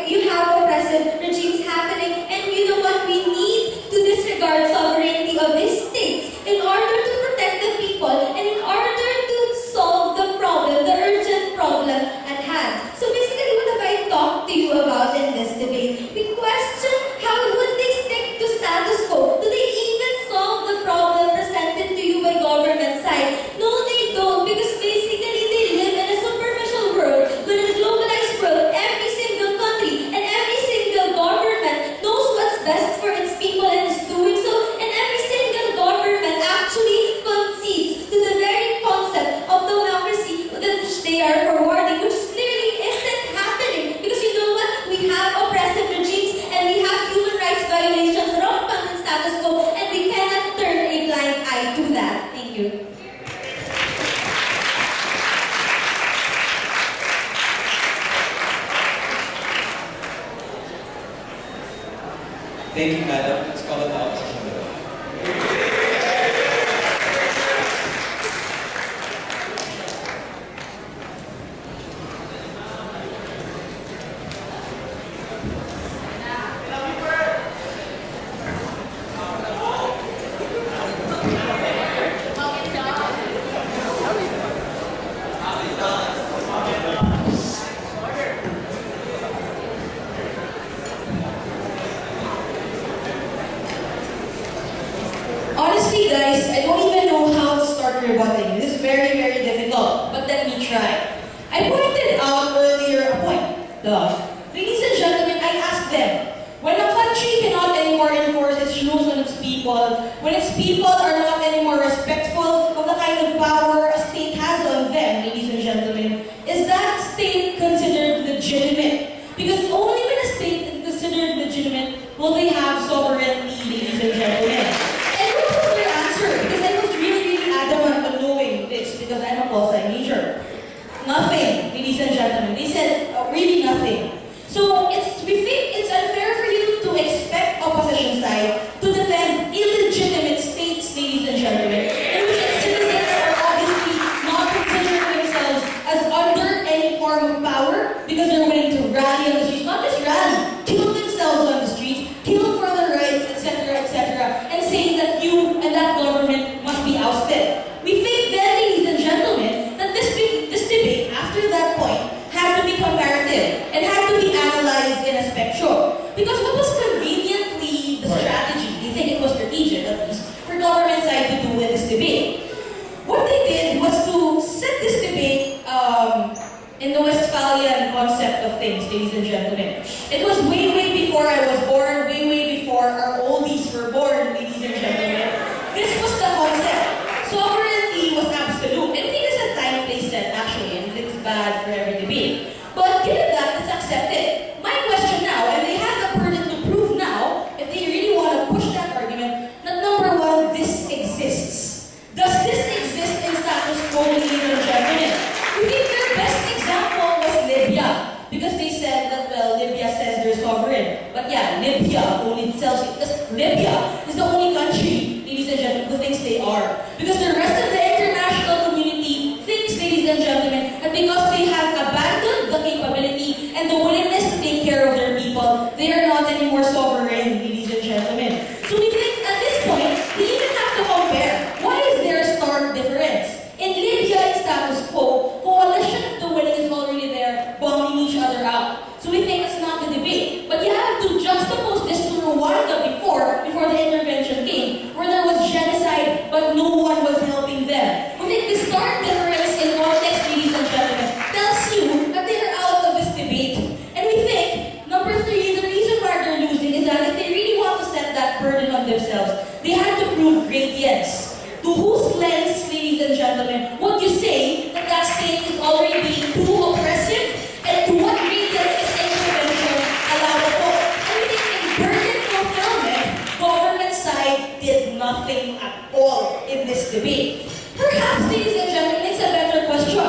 you have oppressive regimes happening, and you know what, we need to disregard sovereignty of these states in order to protect the people and in order to solve the problem, the urgent problem at hand. So basically, what have I talked to you about in this debate? We question how would they stick to status quo? Do they even solve the problem presented to you by government side? No, they don't, because basically they live in a superficial world, but in a globalized world, every single country and every single government knows what's best for its people and is doing so, and every single government actually concedes to the very concept of democracy which they are forwarding, which clearly isn't happening, because you know what, we have oppressive regimes and we have human rights violations rampant in status quo, and we cannot turn a blind eye to that. Thank you. Thank you, madam. Let's call it the opposition leader. rebutting. This is very, very difficult, but let me try. I pointed out earlier a point. Ladies and gentlemen, I asked them, when a country cannot anymore enforce its rules on its people, when its people are not anymore respectful of the kind of power a state has on them, ladies and gentlemen, is that state considered legitimate? Because only when a state is considered legitimate will they have sovereignty, ladies and gentlemen. And what was their answer? Because I was really, really adamant on knowing this, because I'm a poli-sci major. Nothing, ladies and gentlemen. They said really nothing. So we think it's unfair for you to expect opposition side to defend illegitimate states, ladies and gentlemen, in which its citizens are obviously not considering themselves as under any form of power because they're willing to rally on the streets, not just rally, kill themselves on the streets, kill for their rights, etc., and saying that you and that government must be ousted. We think then, ladies and gentlemen, that this debate, after that point, had to be comparative and had to be analyzed in a spectrum. Because what was conveniently the strategy, they think it was strategic at least, for government side to do with this debate. What they did was to set this debate in the Westphalian concept of things, ladies and gentlemen. It was way, way before I was born, way, way before our oldies were born, ladies and gentlemen. This was the concept. Sovereignty was absolute. And I think it's a time place set, actually, and it's bad for every debate. But given that, it's accepted. My question now, and they have the burden to prove now, if they really want to push that argument, that number one, this exists. Does this exist in status quo, ladies and gentlemen? We think their best example was Libya. Because they said that, well, Libya says they're sovereign. But yeah, Libya only tells you, because Libya is the only country, ladies and gentlemen, who thinks they are. Because the rest of the international community thinks, ladies and gentlemen, that because they have abandoned the capability and the willingness to take care of their people, they are not anymore sovereign, ladies and gentlemen. So we think at this point, we even have to compare. Why is there a stark difference? In Libya, in status quo, coalition of the willing is already there, bombing each other out. So we think it's not the debate. But you have to juxtapose this to Rwanda before the intervention came, where there was genocide, but no one was helping them. We think the stark difference in context, ladies and gentlemen, tells you that they are out of this debate. And we think, number three, the reason why they're losing is that if they really want to set that burden on themselves, they had to prove gradients. To whose lens, ladies and gentlemen, would you say that that state is already being too oppressive? And to what gradient is intervention allowable? And we think in burden fulfillment, government side did nothing at all in this debate. Perhaps, ladies and gentlemen, it's a better question.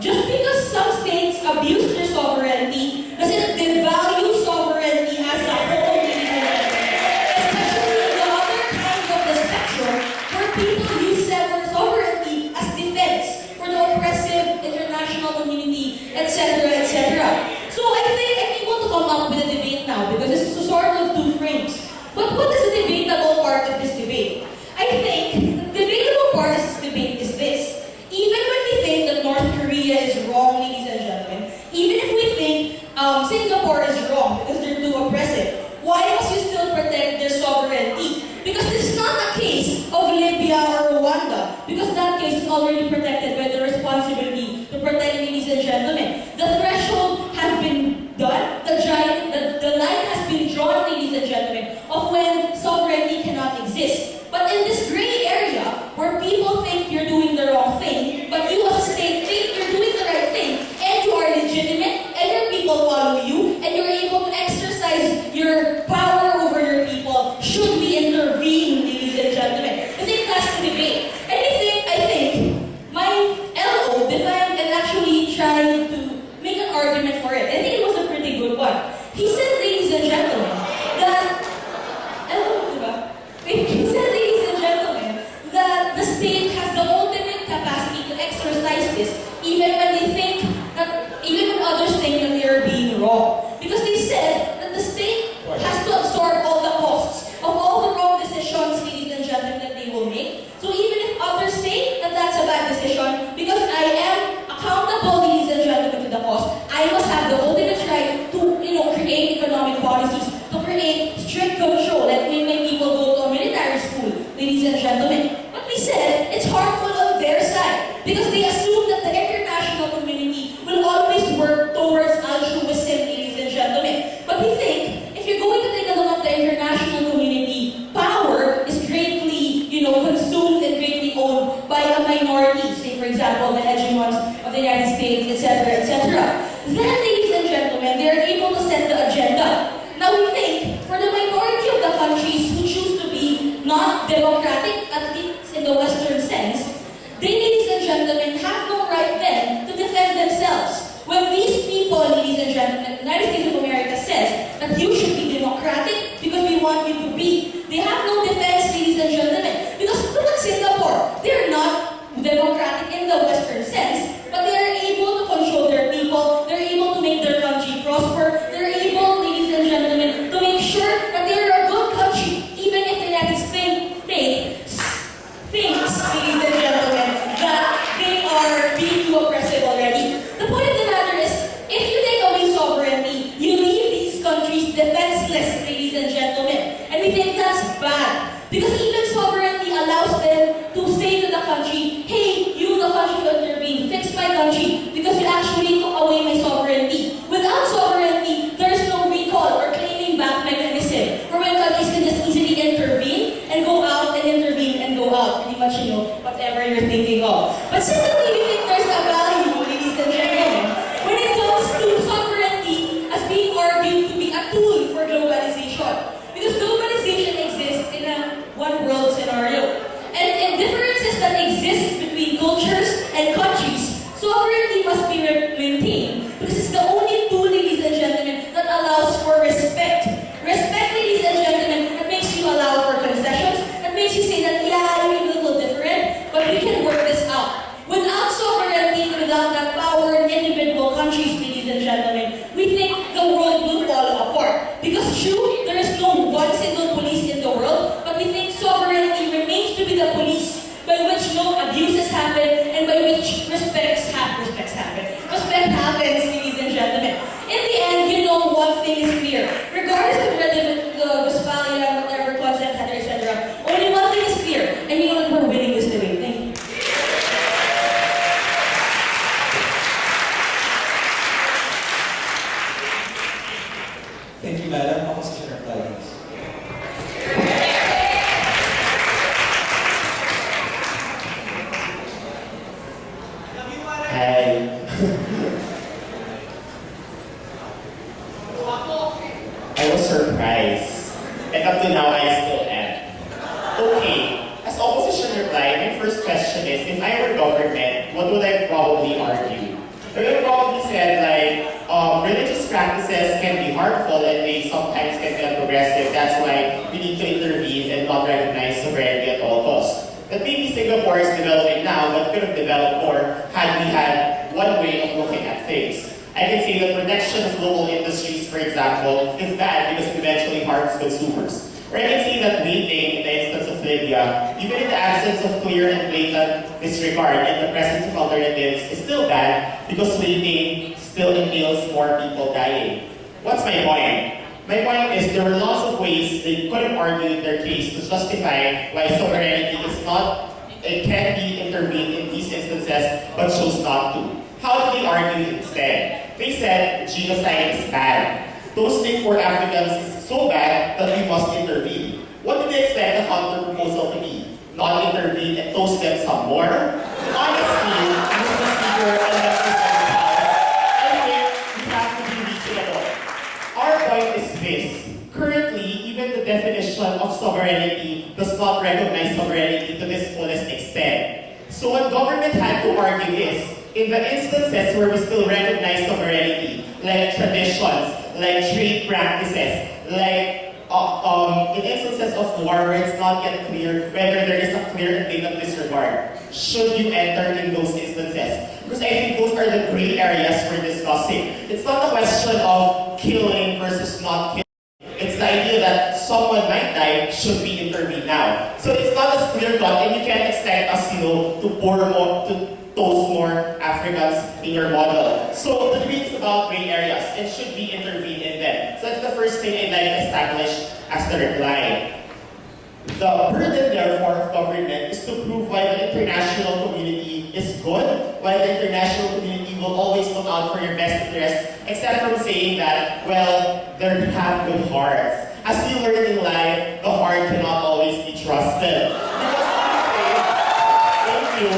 Just because some states abuse their sovereignty, does it devalue sovereignty as a whole, ladies and gentlemen? Especially in the other kind of the spectrum, where people use sovereignty as defense for the oppressive international community, etc., etc. So I think I'm able to come up with a debate now, because this is a sort of two frames. But what is the debatable part of this debate? I think the debatable part of this debate is this. Even when we think that North Korea is wrong, ladies and gentlemen, even if we think Singapore is wrong because they're too oppressive, why must you still protect their sovereignty? Because this is not a case of Libya or Rwanda, because that case is already protected by the responsibility to protect, ladies and gentlemen. The threshold has been done, the line has been drawn, ladies and gentlemen, of when sovereignty cannot exist. But in this gray area, where people think you're doing the wrong thing, but you as a state think you're doing the right thing, and you are legitimate, and your people follow you, and you're able to exercise your power over your people, should we intervene, ladies and gentlemen? I think that's the debate. And I think my LO defined and actually tried to make an argument for it. I think it was a pretty good one. He said, ladies and gentlemen, that he said, ladies and gentlemen, that the state has the ultimate capacity to exercise this, even when others think that they are being wrong. Because they said that the state has to absorb all the costs of all the wrong decisions, ladies and gentlemen, that they will make. So even if others say that that's a bad decision, because I am accountable, ladies and gentlemen, to the cost, I must have the ultimate right to, create economic policies, to create strict control, like when people go to a military school, ladies and gentlemen. But we said it's harmful on their They have no defense, ladies and gentlemen. Because look at Singapore. They're not democratic in the Western sense, but they are able to control their people. They're able to make their country prosper. They're able, ladies and gentlemen, to make sure that they're a good country, even if the United States thinks, ladies and gentlemen, that they are being too oppressive already. The point of the matter is, if you take away sovereignty, you leave these countries defenseless, ladies and gentlemen. And we think that's bad. Because even sovereignty allows them to say to the country, hey, you, the country, intervene, fix my country, because you actually took away my sovereignty. Without sovereignty, there's no recall or claiming back mechanism for when countries can just easily intervene and go out and intervene and go out. Pretty much, whatever you're thinking of. But secondly, we think there's a value, ladies and gentlemen, when it comes to sovereignty as being argued to be a tool for globalization. Because globalization exists in a one-world scenario. And differences that exist between cultures and countries, sovereignty must be maintained. Because it's the only tool, ladies and gentlemen, that allows for respect. Respect, ladies and gentlemen, that makes you allow for concessions, that makes you say that, yeah, I may be a little different, but we can work this out. Without sovereignty, without that power in individual countries, ladies and gentlemen, we think the world will fall apart. Because true, there is no one single police in the world, but we think sovereignty remains to be the police by which no abuses happen and by which respect happens, ladies and gentlemen. In the end, one thing is clear. Regardless of the Westphalia, whatever concept, etc., only one thing is clear, and you know that we're winning this debate. Thank you. Thank you, Madam. Opposition reply, please. Hi. I was surprised. And up to now, I still am. Okay, as opposition reply, my first question is, if I were government, what would I probably argue? I would have probably said, religious practices can be harmful and they sometimes can be unprogressive. That's why we need to intervene and not recognize sovereignty at all costs. That maybe Singapore is developing now, but could have developed more had we had one way of looking at things. I can say that protection of local industries, for example, is bad because it eventually harms consumers. Or I can say that waiting, in the instance of Libya, even in the absence of clear and blatant disregard and the presence of alternatives, is still bad because waiting still entails more people dying. What's my point? My point is there were lots of ways they could have argued their case to justify why sovereignty it can be intervened in these instances, but chose not to. How did they argue instead? They said genocide is bad. Toasting poor Africans is so bad that we must intervene. What did they expect the counter proposal to be? Not intervene and toast them some more? Honestly, Mr. Speaker and members of the House, I think we have to be reasonable. Our point is this. Currently, even the definition of sovereignty does not recognize sovereignty to this fullest extent. So what government had to argue is, in the instances where we still recognize sovereignty, like traditions, like trade practices, like in instances of war where it's not yet clear whether there is a clear and blatant disregard, should you enter in those instances? Because I think those are the gray areas we're discussing. It's not a question of killing versus not killing. It's the idea that someone might die, should we intervene now? So it's not as clear cut, and you can't expect us, to pour more, to toast more Africans in your model. So the debate is about gray areas, and should we intervene in them? So that's the first thing I'd like to establish as the reply. The burden, therefore, of government is to prove why the international community is good, why the international community will always look out for your best interests, except from saying that, well, they have good hearts. As we learn in life, the heart cannot always be trusted. Because thank you.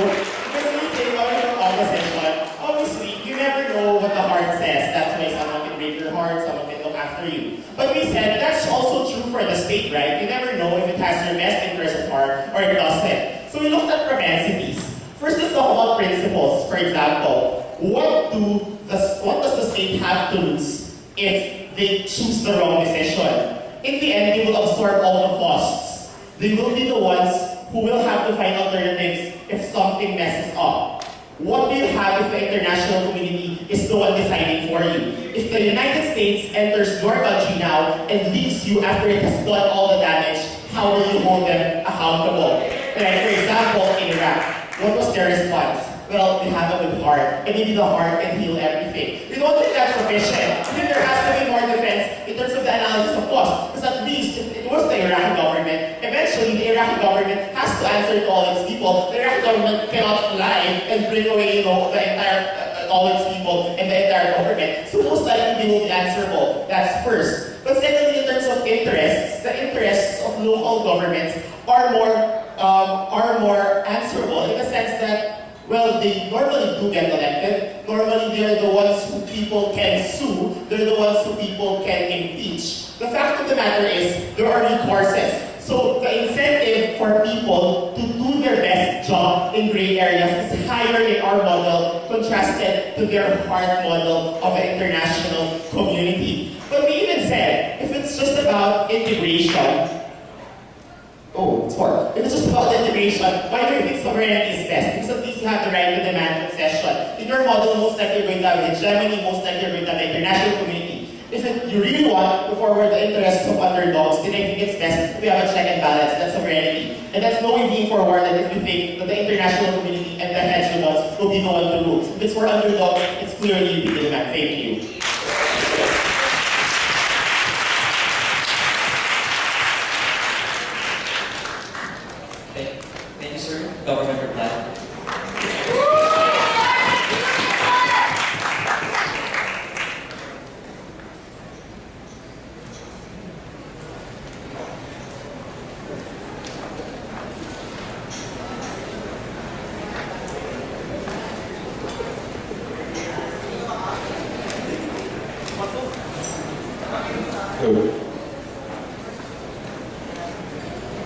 Because we say, opposition, obviously, you never know what the heart says. That's why someone can break your heart, someone can look after you. But we said that's also true for the state, right? You never know if it has your best interest at heart or it doesn't. So we looked at propensities. First is the Hall principles. For example, what does the state have to lose if they choose the wrong decision? In the end, they will absorb all the costs. They will be the ones who will have to find alternatives if something messes up. What do you have if the international community is the one deciding for you? If the United States enters your country now and leaves you after it has done all the damage, how will you hold them accountable? Like for example, in Iraq, what was their response? Well, we have a good heart, and maybe the heart can heal everything. We don't think that's sufficient. I think there has to be more defense in terms of the analysis of cost. Because at least, if it was the Iraqi government, eventually the Iraqi government has to answer to all its people. The Iraqi government cannot lie and bring away, the entire, all its people and the entire government. So most likely they will be answerable. That's first. But secondly, in terms of interests, the interests of local governments are more answerable in the sense that, well, they normally do get elected. Normally, they're the ones who people can sue. They're the ones who people can impeach. The fact of the matter is, there are recourses. So the incentive for people to do their best job in gray areas is higher in our model contrasted to their hard model of the international community. But we even said, if it's just about integration, if it's just about integration, why do you think sovereignty is best? Because at least you have the right to demand concession. In your model, most likely you're going to have hegemony, most likely you're going to have the international community. If you really want to forward the interests of underdogs, then I think it's best if we have a check and balance, that's sovereignty. And that's no way being forwarded if you think that the international community and the hegemons will be the one to rule. If it's for underdogs, it's clearly UPD demand. Thank you. Thank you, sir. Government reply.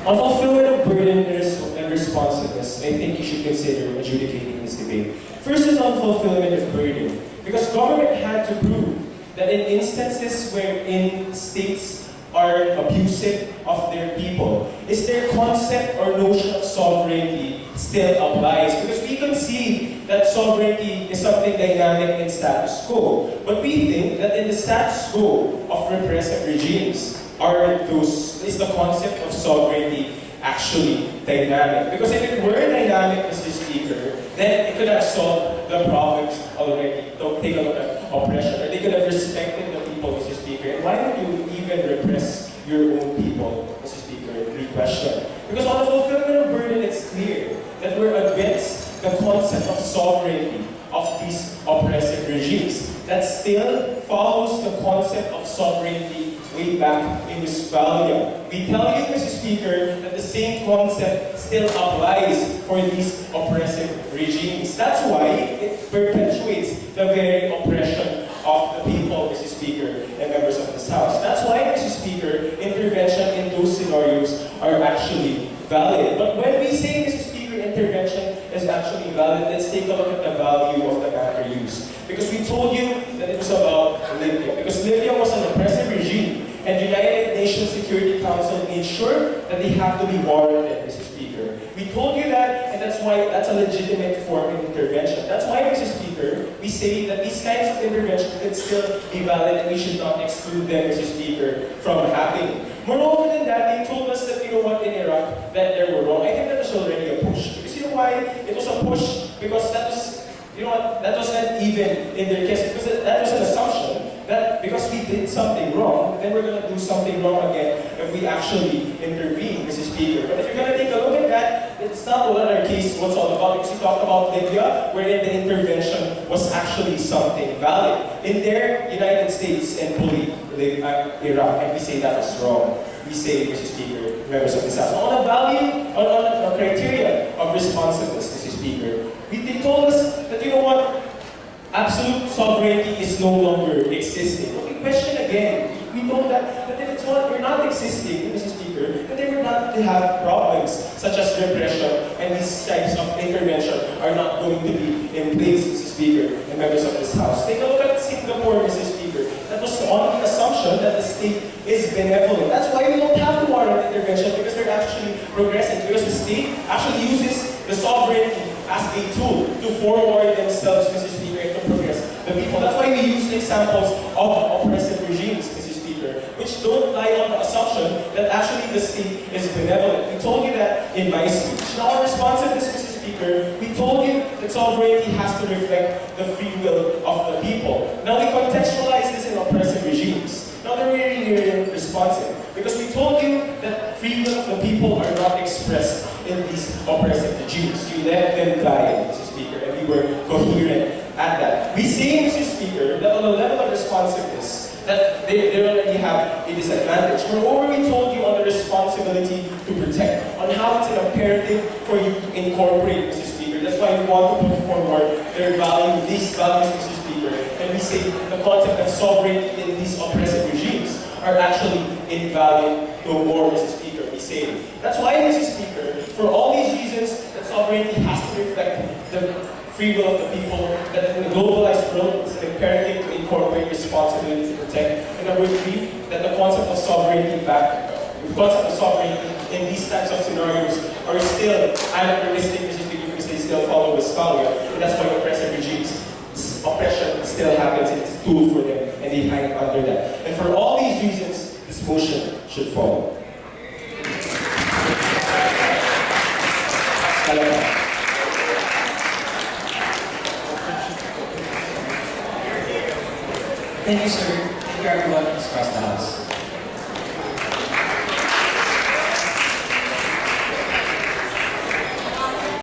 On fulfillment of burden and responsiveness, I think you should consider adjudicating this debate. First is on fulfillment of burden, because government had to prove that in instances wherein states are abusive of their people, is their concept or notion of sovereignty still applies? Because we concede that sovereignty is something dynamic in status quo, but we think that in the status quo of repressive regimes, is the concept of sovereignty actually dynamic? Because if it were dynamic, Mr. Speaker, then it could have solved the problems already. Don't take a look at oppression, or they could have respected the people, Mr. Speaker. And why would you even repress your own people, Mr. Speaker? Re-question. Because on the fulfillment of burden, it's clear that we're against the concept of sovereignty of these oppressive regimes that still follows the concept of sovereignty way back in Westphalia. We tell you, Mr. Speaker, that the same concept still applies for these oppressive regimes. That's why it perpetuates the very oppression of the people, Mr. Speaker, and members of this House. That's why, Mr. Speaker, intervention in those scenarios are actually valid. But when we say, Mr. Speaker, intervention is actually valid, let's take a look at the value of the matter used. Because we told you that it was about Libya. Because Libya was an oppressive regime, and the United Nations Security Council made sure that they have to be warranted, Mr. Speaker. We told you that, and that's why that's a legitimate form of intervention. That's why, Mr. Speaker, we say that these kinds of intervention can still be valid, and we should not exclude them, Mr. Speaker, from happening. Moreover than that, they told us that, you know what, in Iraq, that they were wrong. I think that was already a push. Because you know why? It was a push because that was, you know what, that wasn't even in their case. Because that was an assumption that because we did something wrong, then we're going to do something wrong again if we actually intervene, Mr. Speaker. But if you're going to take a look at that, it's not what our case was all about. Because we talked about Libya, wherein the intervention was actually something valid. In there, United States and bullied Iraq, and we say that was wrong. We say, Mr. Speaker, members of this House, on a value, on a criteria of responsiveness, Mr. Speaker, they told us that, you know what, absolute sovereignty is no longer existing. But we question again. We know that if it's not, we're not existing, Mr. Speaker, then they were not to have problems such as repression, and these types of intervention are not going to be in place, Mr. Speaker, and members of this House. Take a look at Singapore, Mr. Speaker. That was on the assumption that the state is benevolent. That's why we don't have to foreign intervention because they're actually progressing, because the state actually uses the sovereignty as a tool to forward themselves, Mr. Speaker, and to progress the people. That's why we use examples of oppressive regimes, Mr. Speaker, which don't lie on the assumption that actually the state is benevolent. We told you that in my speech. Now, in response to this, Mr. Speaker, we told you that sovereignty has to reflect the free will of the people. Now, we contextualize this in oppressive regimes. Now, they're really responsive because we told you that free will of the people are not expressed in these oppressive regimes. You let them die, Mr. Speaker, and we were coherent at that. We say, Mr. Speaker, that on the level of responsiveness, that they already have a disadvantage. Moreover, we told you on the responsibility to protect, on how it's an imperative for you to incorporate, Mr. Speaker. That's why we want to put forward their value, these values, Mr. Speaker. And we say the concept of sovereignty in these oppressive regimes are actually invalid no more, Mr. Speaker. We say. That's why, Mr. Speaker, for all these reasons, that sovereignty has to reflect the free will of the people, that in the globalized world, it's an imperative to incorporate responsibility to protect. And number three, that the concept of sovereignty in these types of scenarios are still anachronistic, Mr. Speaker, because they still follow Westphalia. And that's why oppressive regimes, oppression still happens, it's a tool for them, and they hide under that. And for all these reasons, this motion should follow. Thank you, sir.